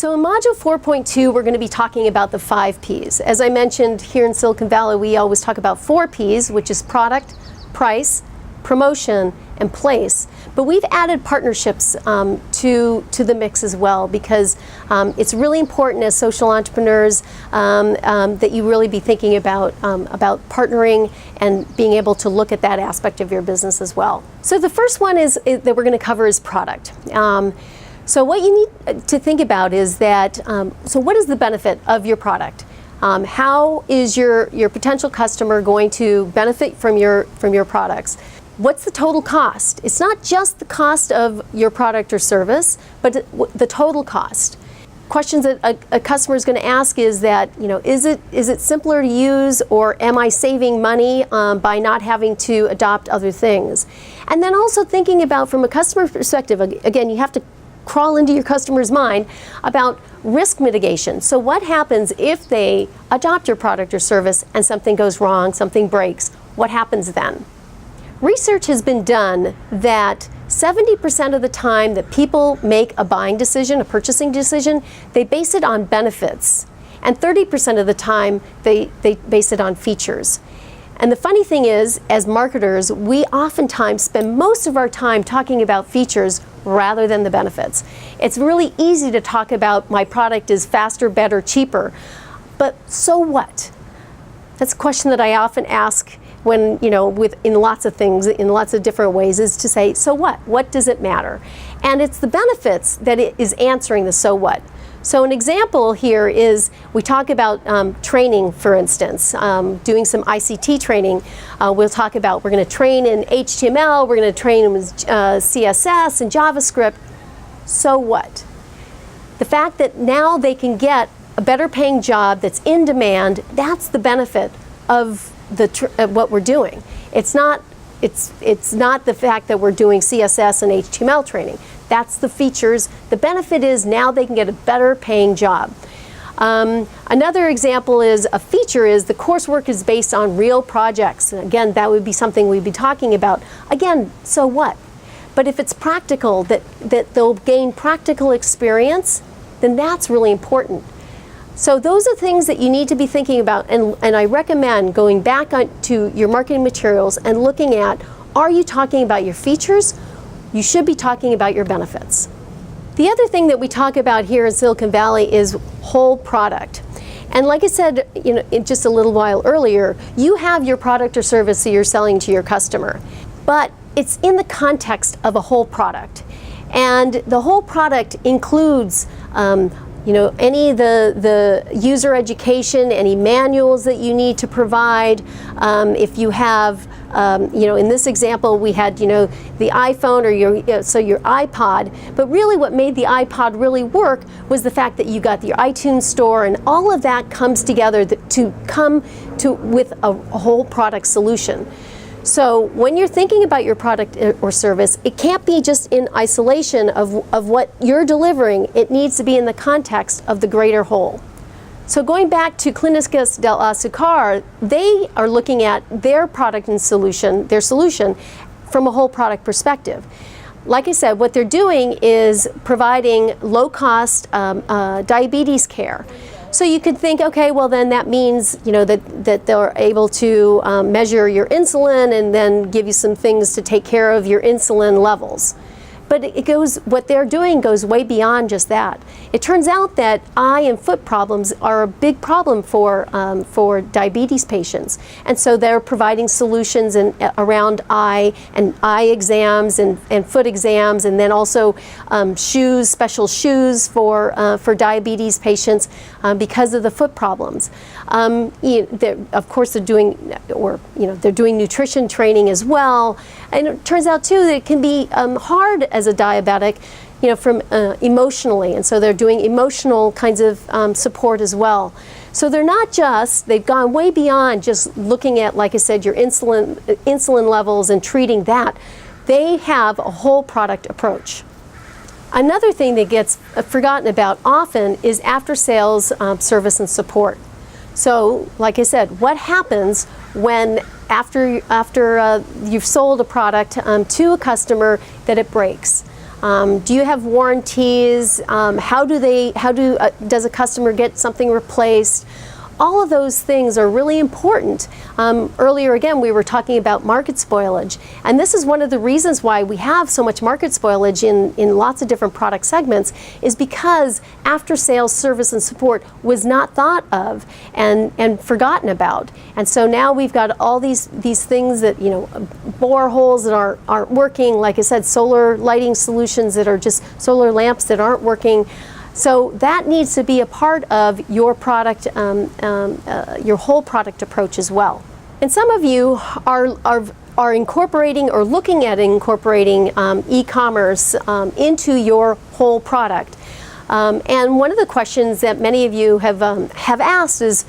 So in Module 4.2, we're going to be talking about the 5 Ps. As I mentioned, here in Silicon Valley, we always talk about 4 Ps, which is product, price, promotion, and place. But we've added partnerships to the mix as well, because it's really important as social entrepreneurs that you really be thinking about partnering and being able to look at that aspect of your business as well. So the first one is that we're going to cover is product. So what you need to think about is that, so what is the benefit of your product? How is your potential customer going to benefit from your products? What's the total cost? It's not just the cost of your product or service, but the total cost. Questions that a customer is going to ask is that, is it simpler to use, or am I saving money by not having to adopt other things? And then also thinking about, from a customer perspective, again, you have to crawl into your customer's mind about risk mitigation. So what happens if they adopt your product or service and something goes wrong, something breaks? What happens then? Research has been done that 70% of the time that people make a buying decision, a purchasing decision, they base it on benefits. And 30% of the time, they base it on features. And the funny thing is, as marketers, we oftentimes spend most of our time talking about features rather than the benefits. It's really easy to talk about my product is faster, better, cheaper, but so what? That's a question that I often ask when, in lots of things, in lots of different ways, is to say, so what? What does it matter? And it's the benefits that it is answering the so what. So an example here is, we talk about training, for instance, doing some ICT training. We'll talk about, we're going to train in HTML, we're going to train in CSS and JavaScript. So what? The fact that now they can get a better paying job that's in demand, that's the benefit of what we're doing. It's not the fact that we're doing CSS and HTML training. That's the features. The benefit is now they can get a better paying job. Another example is, a feature is the coursework is based on real projects. And again, that would be something we'd be talking about. Again, so what? But if it's practical, that they'll gain practical experience, then that's really important. So those are things that you need to be thinking about, and I recommend going back to your marketing materials and looking at, are you talking about your features? You should be talking about your benefits. The other thing that we talk about here in Silicon Valley is whole product. And like I said, just a little while earlier, you have your product or service that you're selling to your customer, but it's in the context of a whole product. And the whole product includes any of the user education, any manuals that you need to provide. If you have, in this example, we had, the iPhone or your iPod. But really, what made the iPod really work was the fact that you got your iTunes store, and all of that comes together to come with a whole product solution. So when you're thinking about your product or service, it can't be just in isolation of what you're delivering. It needs to be in the context of the greater whole. So going back to Clínicas del Azúcar, they are looking at their product and their solution from a whole product perspective. Like I said, what they're doing is providing low-cost diabetes care. So you could think, okay, well then that means that they're able to measure your insulin and then give you some things to take care of your insulin levels. But what they're doing goes way beyond just that. It turns out that eye and foot problems are a big problem for diabetes patients, and so they're providing solutions around eye exams and foot exams, and then also special shoes for diabetes patients because of the foot problems. Of course, they're doing nutrition training as well, and it turns out too that it can be hard as a diabetic, from emotionally, and so they're doing emotional kinds of support as well. So they've gone way beyond just looking at, like I said, your insulin levels and treating that. They have a whole product approach. Another thing that gets forgotten about often is after-sales service and support. So, like I said, what happens when after you've sold a product to a customer that it breaks? Do you have warranties? Does a customer get something replaced? All of those things are really important. Earlier again, we were talking about market spoilage, and this is one of the reasons why we have so much market spoilage in lots of different product segments, is because after sales service and support was not thought of and forgotten about. And so now we've got all these things that, boreholes that aren't working, like I said, solar lighting solutions that are just solar lamps that aren't working. So that needs to be a part of your product, your whole product approach as well. And some of you are incorporating or looking at incorporating e-commerce into your whole product. And one of the questions that many of you have asked is,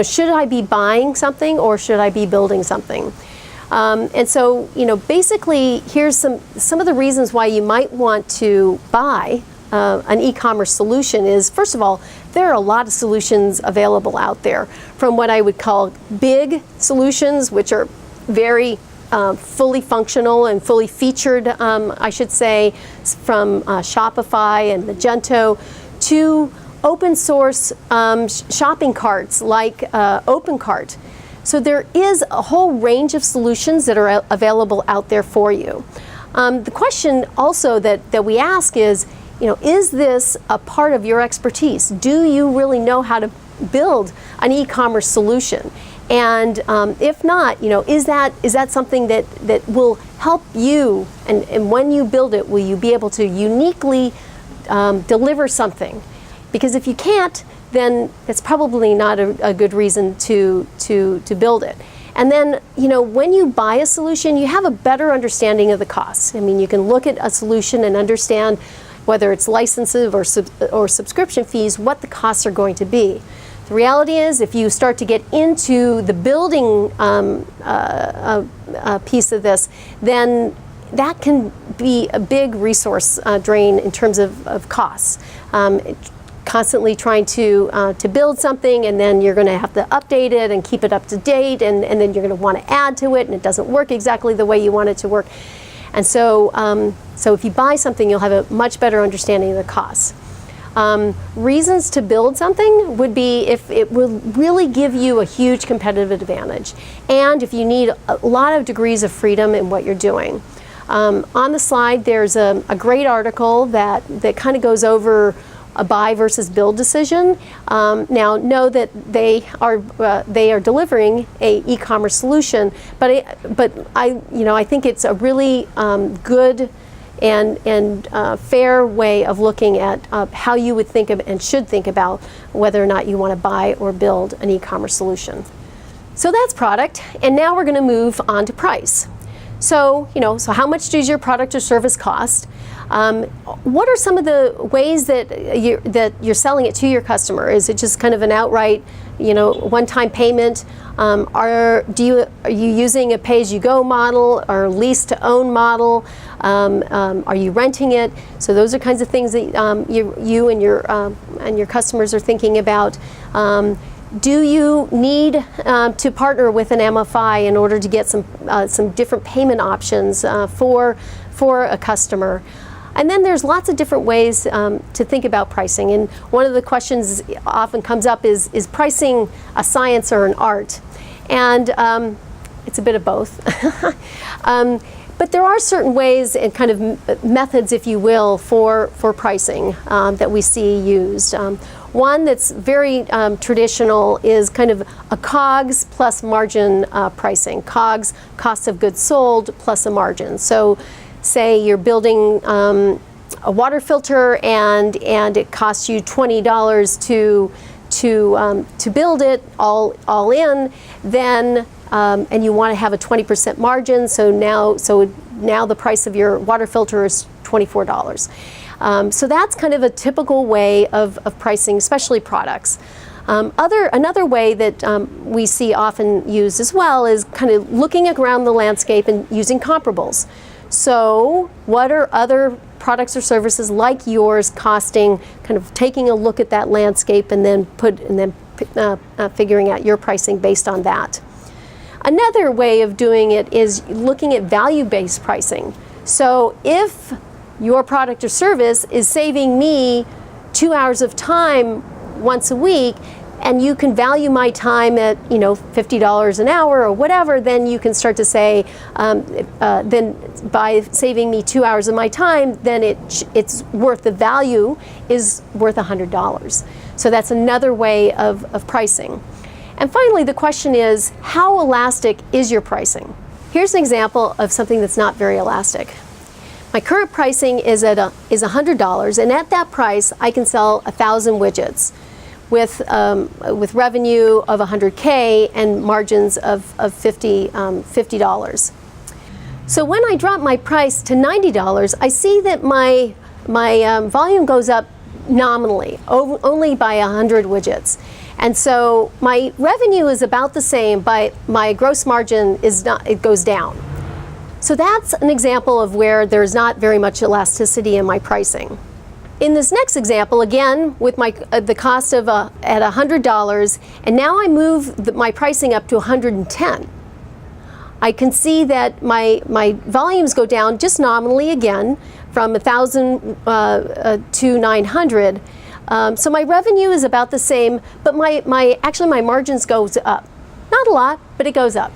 should I be buying something or should I be building something? And so, basically, here's some of the reasons why you might want to buy an e-commerce solution is, first of all, there are a lot of solutions available out there, from what I would call big solutions, which are very fully functional and fully featured, I should say, from Shopify and Magento, to open source shopping carts like OpenCart. So there is a whole range of solutions that are available out there for you. The question also that we ask is, is this a part of your expertise? Do you really know how to build an e-commerce solution? And if not, is that something that will help you? And when you build it, will you be able to uniquely deliver something? Because if you can't, then it's probably not a good reason to build it. And then, when you buy a solution, you have a better understanding of the costs. I mean, you can look at a solution and understand whether it's licenses or subscription fees, what the costs are going to be. The reality is, if you start to get into the building piece of this, then that can be a big resource drain in terms of costs. Constantly trying to build something, and then you're going to have to update it and keep it up to date, and then you're going to want to add to it, and it doesn't work exactly the way you want it to work. And so, so if you buy something, you'll have a much better understanding of the costs. Reasons to build something would be if it will really give you a huge competitive advantage, and if you need a lot of degrees of freedom in what you're doing. On the slide, there's a great article that kind of goes over a buy versus build decision. Now, know that they are delivering a e-commerce solution, but I think it's a really good and fair way of looking at how you would think of and should think about whether or not you want to buy or build an e-commerce solution. So that's product, and now we're going to move on to price. So, so how much does your product or service cost? What are some of the ways that you're selling it to your customer? Is it just kind of an outright, one-time payment? Are you using a pay-as-you-go model or lease-to-own model? Are you renting it? So those are kinds of things that you and your customers are thinking about. Do you need to partner with an MFI in order to get some different payment options for a customer? And then there's lots of different ways to think about pricing. And one of the questions often comes up is pricing a science or an art? And it's a bit of both. But there are certain ways and kind of methods, if you will, for pricing that we see used. One that's very traditional is kind of a COGS plus margin pricing. COGS, cost of goods sold, plus a margin. So say you're building a water filter and it costs you $20 to build it all in, then and you want to have a 20% margin, so now the price of your water filter is $24. So that's kind of a typical way of pricing, especially products. Another way that we see often used as well is kind of looking around the landscape and using comparables. So what are other products or services like yours costing, kind of taking a look at that landscape and then figuring out your pricing based on that. Another way of doing it is looking at value-based pricing. So if your product or service is saving me 2 hours of time once a week, and you can value my time at, $50 an hour or whatever, then you can start to say, then by saving me 2 hours of my time, then it's worth, the value is worth $100. So that's another way of pricing. And finally, the question is, how elastic is your pricing? Here's an example of something that's not very elastic. My current pricing is $100, and at that price, I can sell 1,000 widgets with revenue of $100K and margins of $50. So when I drop my price to $90, I see that my volume goes up nominally, only by 100 widgets. And so my revenue is about the same, but my gross margin it goes down. So that's an example of where there's not very much elasticity in my pricing. In this next example, again, with the cost of at $100, and now I move my pricing up to 110. I can see that my volumes go down just nominally again from 1,000 to 900. So my revenue is about the same, but actually my margins goes up. Not a lot, but it goes up.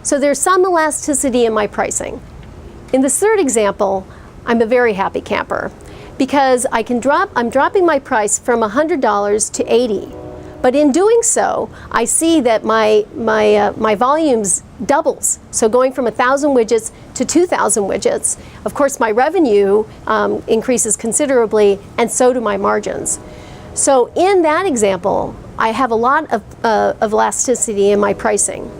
So there's some elasticity in my pricing. In this third example, I'm a very happy camper because I'm dropping my price from $100 to $80. But in doing so, I see that my volumes doubles. So going from 1,000 widgets to 2,000 widgets, of course my revenue increases considerably, and so do my margins. So in that example, I have a lot of elasticity in my pricing.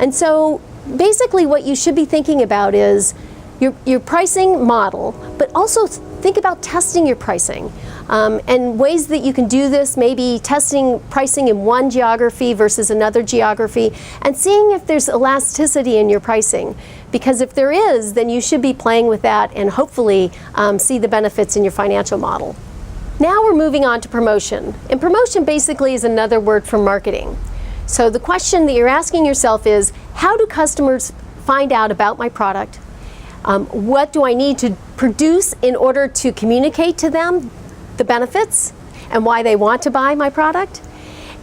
And so basically what you should be thinking about is your pricing model, but also think about testing your pricing. And ways that you can do this, maybe testing pricing in one geography versus another geography, and seeing if there's elasticity in your pricing. Because if there is, then you should be playing with that and hopefully see the benefits in your financial model. Now we're moving on to promotion. And promotion basically is another word for marketing. So the question that you're asking yourself is, how do customers find out about my product? What do I need to produce in order to communicate to them the benefits and why they want to buy my product?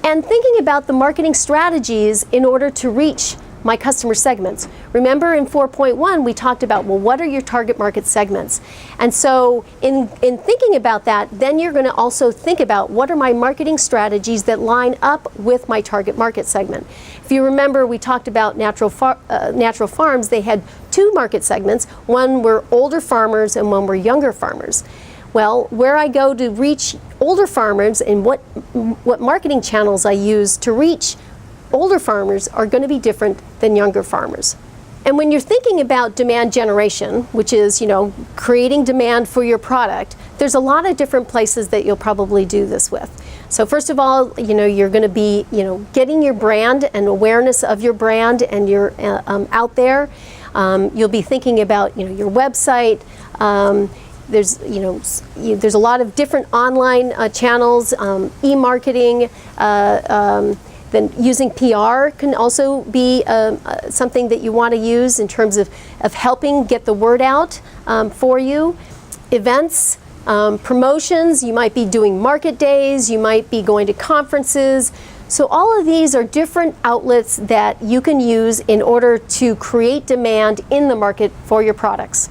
And thinking about the marketing strategies in order to reach my customer segments. Remember in 4.1 we talked about, well, what are your target market segments? And so in thinking about that, then you're going to also think about what are my marketing strategies that line up with my target market segment. If you remember, we talked about natural farms. They had two market segments. One were older farmers and one were younger farmers. Well, where I go to reach older farmers and what marketing channels I use to reach older farmers are going to be different than younger farmers. And when you're thinking about demand generation, which is, creating demand for your product, there's a lot of different places that you'll probably do this with. So first of all, you're going to be, getting your brand and awareness of your brand, and you're out there. You'll be thinking about, your website. There's a lot of different online channels, e-marketing. Then using PR can also be something that you want to use in terms of helping get the word out for you. Events, promotions, you might be doing market days, you might be going to conferences. So all of these are different outlets that you can use in order to create demand in the market for your products.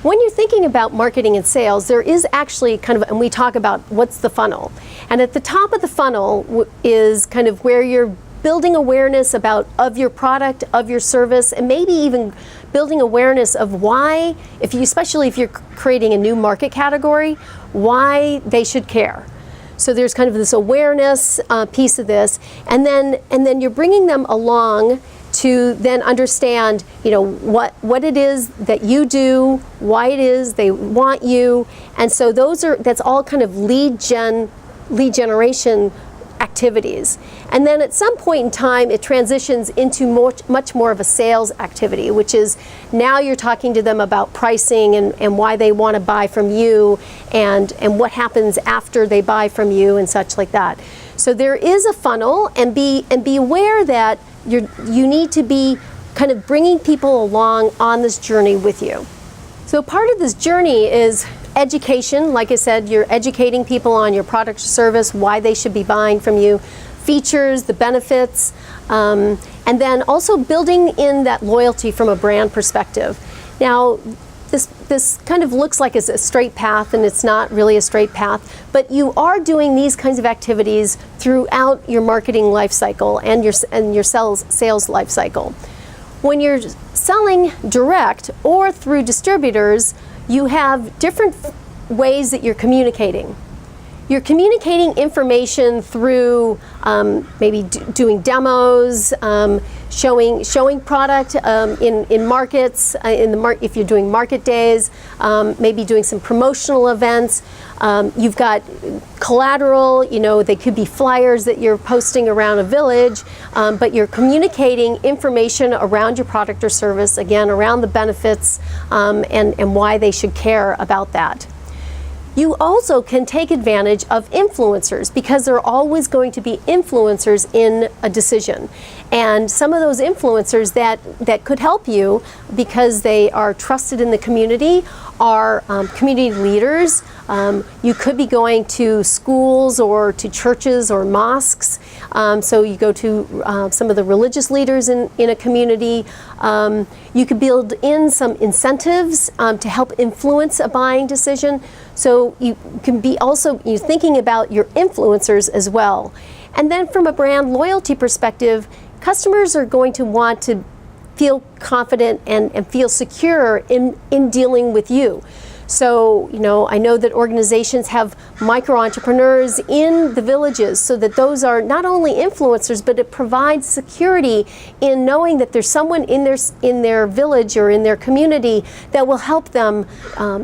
When you're thinking about marketing and sales, there is actually and we talk about what's the funnel. And at the top of the funnel is kind of where you're building awareness of your product, of your service, and maybe even building awareness of why, especially if you're creating a new market category, why they should care. So there's kind of this awareness piece of this, and then you're bringing them along to then understand, what it is that you do, why it is they want you, and so that's all kind of lead generation activities. And then at some point in time, it transitions into much more of a sales activity, which is now you're talking to them about pricing and why they want to buy from you, and what happens after they buy from you and such like that. So there is a funnel, and be aware that you need to be kind of bringing people along on this journey with you. So So part of this journey is education. Like I said, you're educating people on your product or service, why they should be buying from you, features, the benefits, and then also building in that loyalty from a brand perspective. Now, this kind of looks like it's a straight path, and it's not really a straight path, but you are doing these kinds of activities throughout your marketing life cycle and your sales life cycle. When you're selling direct or through distributors, you have different ways that you're communicating. You're communicating information through maybe doing demos, showing product in markets, if you're doing market days, maybe doing some promotional events. You've got collateral, they could be flyers that you're posting around a village, but you're communicating information around your product or service, again, around the benefits and why they should care about that. You also can take advantage of influencers, because there are always going to be influencers in a decision. And some of those influencers that could help you, because they are trusted in the community, are community leaders. You could be going to schools or to churches or mosques. So you go to some of the religious leaders in a community. You could build in some incentives to help influence a buying decision. So you can be also thinking about your influencers as well. And then from a brand loyalty perspective, customers are going to want to feel confident and feel secure in dealing with you. So, I know that organizations have micro-entrepreneurs in the villages, so that those are not only influencers, but it provides security in knowing that there's someone in their village or in their community that will help them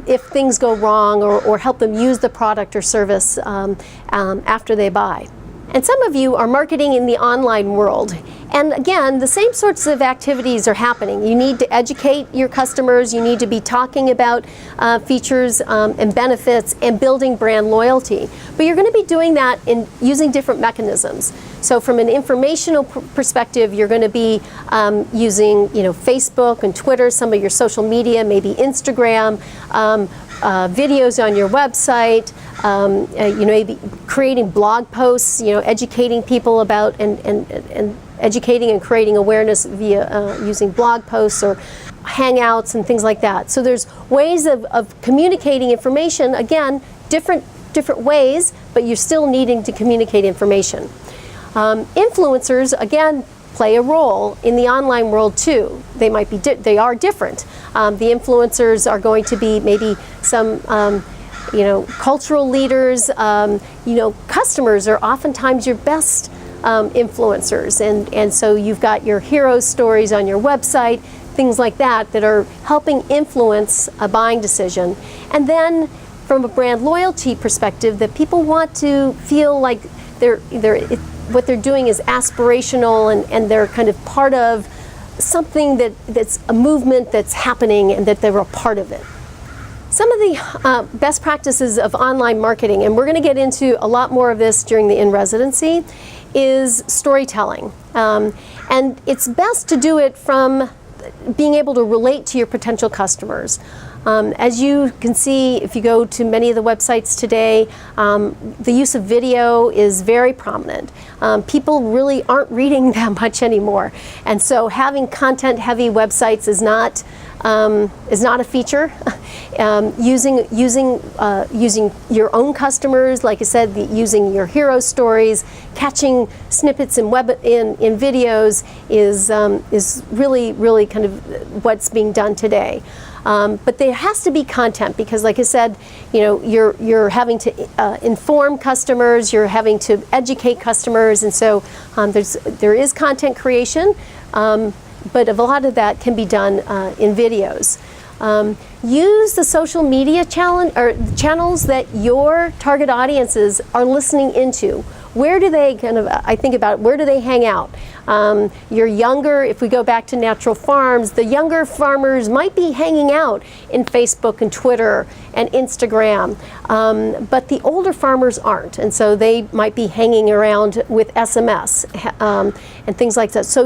if things go wrong, or help them use the product or service after they buy. And some of you are marketing in the online world. And again, the same sorts of activities are happening. You need to educate your customers. You need to be talking about features and benefits and building brand loyalty. But you're going to be doing that in using different mechanisms. So from an informational perspective, you're going to be using Facebook and Twitter, some of your social media, maybe Instagram, videos on your website, maybe creating blog posts, educating people about and educating and creating awareness via using blog posts or hangouts and things like that. So there's ways of communicating information, again, different ways, but you're still needing to communicate information. Influencers, again, play a role in the online world too. They are different. The influencers are going to be maybe some cultural leaders. Customers are oftentimes your best influencers, and so you've got your hero stories on your website, things like that are helping influence a buying decision. And then from a brand loyalty perspective, that people want to feel like what they're doing is aspirational, and they're kind of part of something that's a movement that's happening, and that they're a part of it. Some of the best practices of online marketing, and we're going to get into a lot more of this during the in-residency, is storytelling. And it's best to do it from being able to relate to your potential customers. As you can see, if you go to many of the websites today, the use of video is very prominent. People really aren't reading that much anymore. And so having content-heavy websites is not a feature. Using your own customers, like I said, using your hero stories, catching snippets in videos is really kind of what's being done today. But there has to be content, because, like I said, you're having to inform customers, you're having to educate customers, and so there is content creation. But a lot of that can be done in videos. Use the social media channels that your target audiences are listening into. Where do they where do they hang out? You're younger, if we go back to natural farms, the younger farmers might be hanging out in Facebook and Twitter and Instagram, but the older farmers aren't, and so they might be hanging around with SMS and things like that. So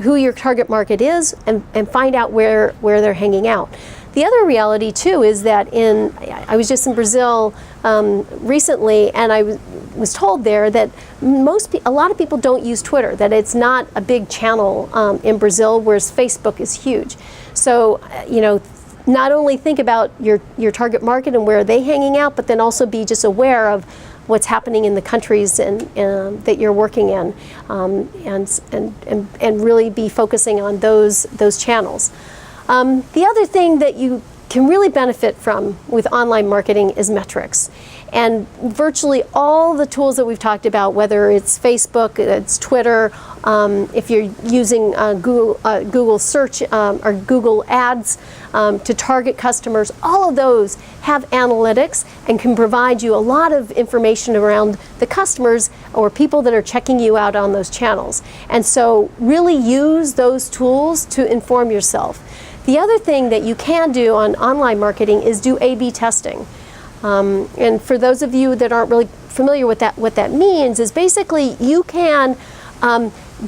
who your target market is and find out where they're hanging out. The other reality too is that I was just in Brazil recently, and I was told there that a lot of people don't use Twitter, that it's not a big channel in Brazil, whereas Facebook is huge. So, not only think about your target market and where are they hanging out, but then also be just aware of what's happening in the countries that you're working in, and really be focusing on those channels. The other thing that you can really benefit from with online marketing is metrics. And virtually all the tools that we've talked about, whether it's Facebook, it's Twitter, if you're using Google search or Google ads to target customers, all of those have analytics and can provide you a lot of information around the customers or people that are checking you out on those channels. And so really use those tools to inform yourself. The other thing that you can do on online marketing is do A/B testing. And for those of you that aren't really familiar with what that means is basically you can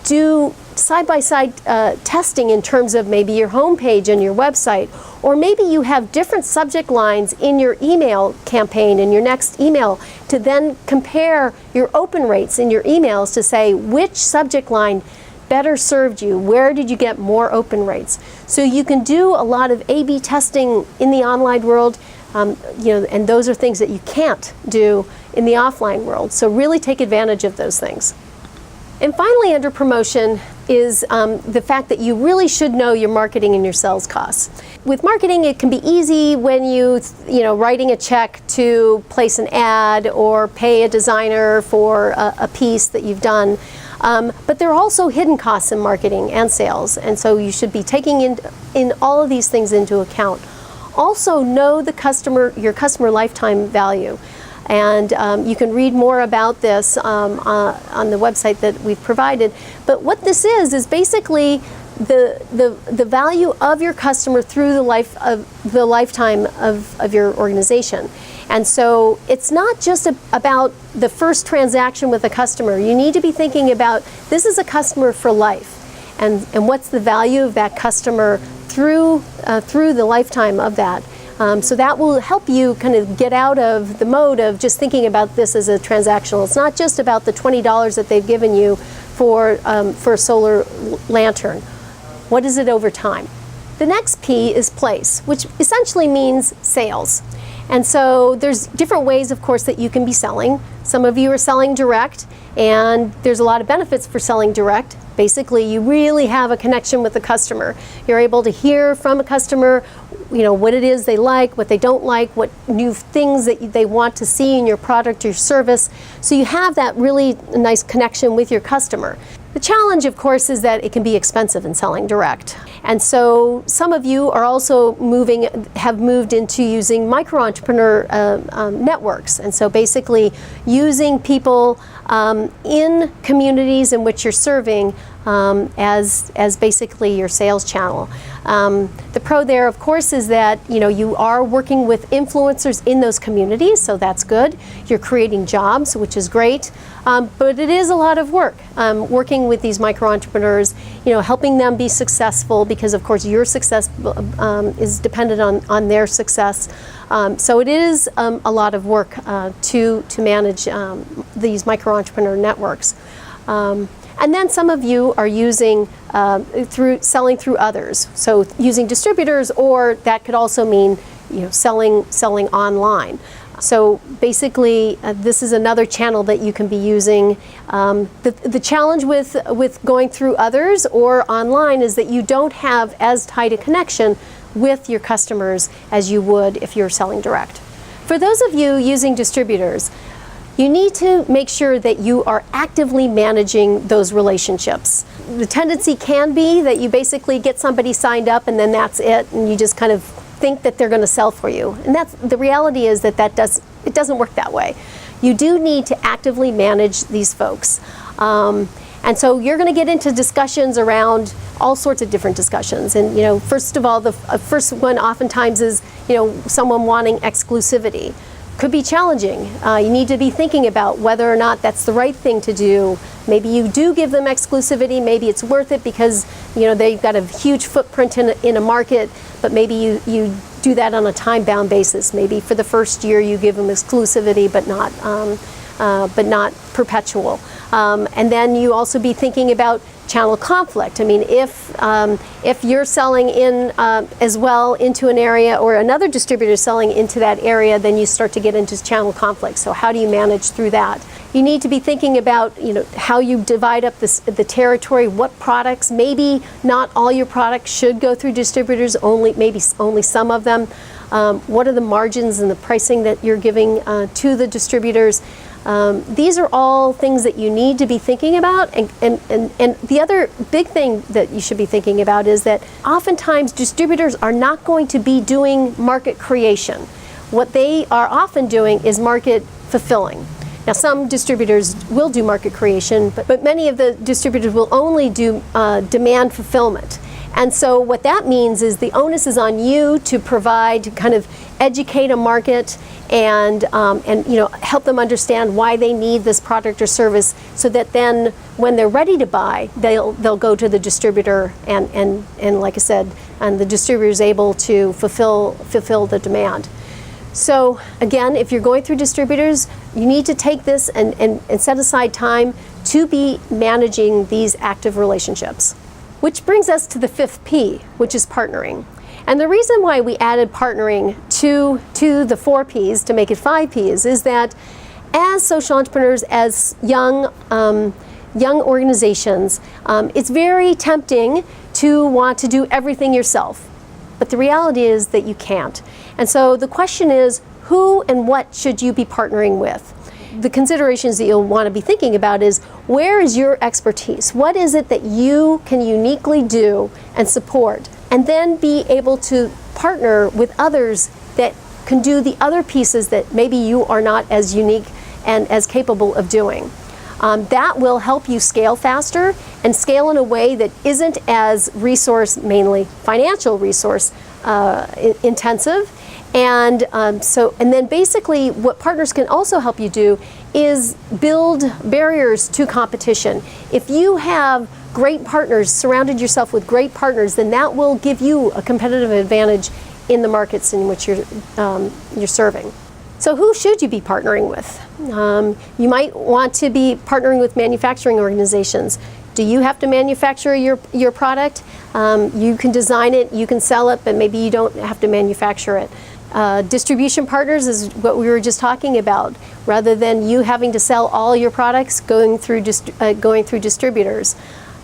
do side-by-side testing in terms of maybe your homepage and your website, or maybe you have different subject lines in your email campaign in your next email to then compare your open rates in your emails to say which subject line better served you, where did you get more open rates. So you can do a lot of A/B testing in the online world, and those are things that you can't do in the offline world. So really take advantage of those things. And finally, under promotion is the fact that you really should know your marketing and your sales costs. With marketing, it can be easy when writing a check to place an ad or pay a designer for a piece that you've done. But there are also hidden costs in marketing and sales, and so you should be taking in all of these things into account. Also know your customer lifetime value, and you can read more about this on the website that we've provided. But what this is basically the value of your customer through the lifetime of your organization. And so it's not just about the first transaction with a customer. You need to be thinking about this is a customer for life, and what's the value of that customer through the lifetime of that. So that will help you kind of get out of the mode of just thinking about this as a transactional. It's not just about the $20 that they've given you for a solar lantern. What is it over time? The next P is place, which essentially means sales. And so there's different ways, of course, that you can be selling. Some of you are selling direct, and there's a lot of benefits for selling direct. Basically, you really have a connection with the customer. You're able to hear from a customer, what it is they like, what they don't like, what new things that they want to see in your product or your service. So you have that really nice connection with your customer. The challenge, of course, is that it can be expensive in selling direct. And so some of you are also have moved into using micro-entrepreneur networks. And so basically using people in communities in which you're serving as basically your sales channel. The pro there, of course, is that you are working with influencers in those communities, so that's good. You're creating jobs, which is great, but it is a lot of work working with these micro-entrepreneurs, helping them be successful, because of course your success is dependent on their success. So it is a lot of work to manage these micro-entrepreneur networks. And then some of you are using selling through others, so using distributors, or that could also mean selling online. So basically, this is another channel that you can be using. The challenge with going through others or online is that you don't have as tight a connection with your customers as you would if you're selling direct. For those of you using distributors, you need to make sure that you are actively managing those relationships. The tendency can be that you basically get somebody signed up and then that's it, and you just kind of think that they're going to sell for you. And the reality is that it doesn't work that way. You do need to actively manage these folks. And so you're going to get into discussions around all sorts of different discussions. And first of all, the first one oftentimes is someone wanting exclusivity. could be challenging. You need to be thinking about whether or not that's the right thing to do. Maybe you do give them exclusivity, maybe it's worth it because they've got a huge footprint in a market, but maybe you do that on a time-bound basis. Maybe for the first year you give them exclusivity, but not perpetual. And then you also be thinking about channel conflict. I mean, if you're selling in as well into an area, or another distributor selling into that area, then you start to get into channel conflict. So how do you manage through that? You need to be thinking about how you divide up the territory, what products. Maybe not all your products should go through distributors, maybe only some of them. What are the margins and the pricing that you're giving to the distributors? These are all things that you need to be thinking about, and the other big thing that you should be thinking about is that oftentimes distributors are not going to be doing market creation. What they are often doing is market fulfilling. Now, some distributors will do market creation, but many of the distributors will only do demand fulfillment. And so what that means is the onus is on you to provide, to kind of educate a market and help them understand why they need this product or service, so that then when they're ready to buy, they'll go to the distributor and like I said, and the distributor is able to fulfill the demand. So again, if you're going through distributors, you need to take this and set aside time to be managing these active relationships. Which brings us to the 5th P, which is partnering. And the reason why we added partnering to the 4 Ps to make it 5 Ps is that as social entrepreneurs, as young organizations, it's very tempting to want to do everything yourself. But the reality is that you can't. And so the question is, who and what should you be partnering with? The considerations that you'll want to be thinking about is, where is your expertise? What is it that you can uniquely do and support? And then be able to partner with others that can do the other pieces that maybe you are not as unique and as capable of doing. That will help you scale faster and scale in a way that isn't as mainly financial resource intensive. And then basically what partners can also help you do is build barriers to competition. If you have great partners, surrounded yourself with great partners, then that will give you a competitive advantage in the markets in which you're serving. So who should you be partnering with? You might want to be partnering with manufacturing organizations. Do you have to manufacture your product? You can design it, you can sell it, but maybe you don't have to manufacture it. Distribution partners is what we were just talking about. Rather than you having to sell all your products, going through distributors.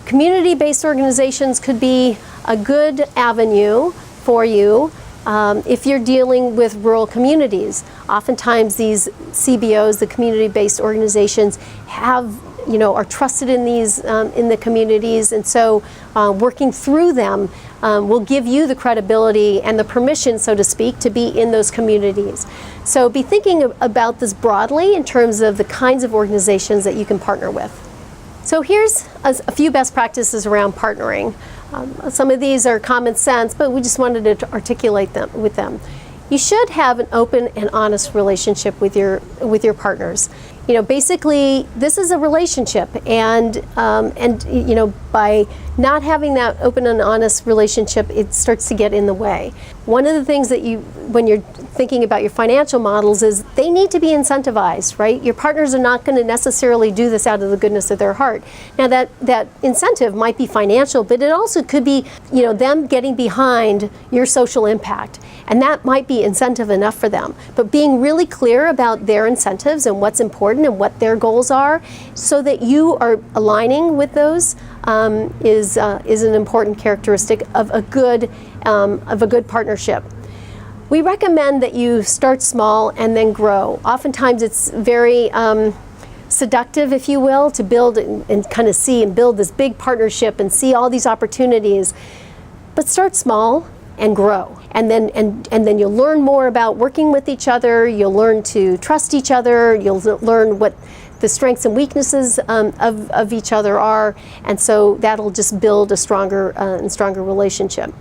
Community-based organizations could be a good avenue for you if you're dealing with rural communities. Oftentimes these CBOs, the community-based organizations, are trusted in the communities, and so working through them will give you the credibility and the permission, so to speak, to be in those communities. So be thinking about this broadly in terms of the kinds of organizations that you can partner with. So here's a few best practices around partnering. Some of these are common sense, but we just wanted to articulate them with them. You should have an open and honest relationship with your partners. Basically, this is a relationship, and by not having that open and honest relationship, it starts to get in the way. One of the things that when you're thinking about your financial models, is they need to be incentivized, right? Your partners are not going to necessarily do this out of the goodness of their heart. Now that incentive might be financial, but it also could be, them getting behind your social impact, and that might be incentive enough for them. But being really clear about their incentives and what's important and what their goals are, so that you are aligning with those, is an important characteristic of a good partnership. We recommend that you start small and then grow. Oftentimes it's very seductive, if you will, to build and kind of see and build this big partnership and see all these opportunities. But start small and grow. And then you'll learn more about working with each other, you'll learn to trust each other, you'll learn what the strengths and weaknesses of each other are, and so that'll just build a stronger and stronger relationship.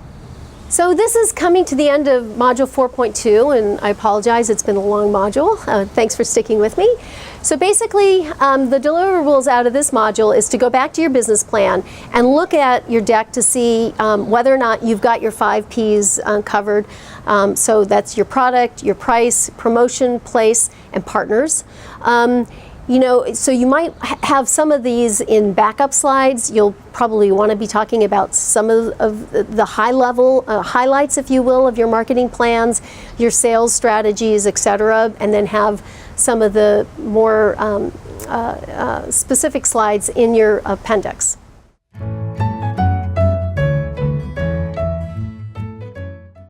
So this is coming to the end of Module 4.2, and I apologize, it's been a long module. Thanks for sticking with me. So basically, the deliverables out of this module is to go back to your business plan and look at your deck to see whether or not you've got your 5 Ps covered. So that's your product, your price, promotion, place, and partners. You know, so you might have some of these in backup slides. You'll probably want to be talking about some of the high-level highlights, if you will, of your marketing plans, your sales strategies, etc., and then have some of the more specific slides in your appendix.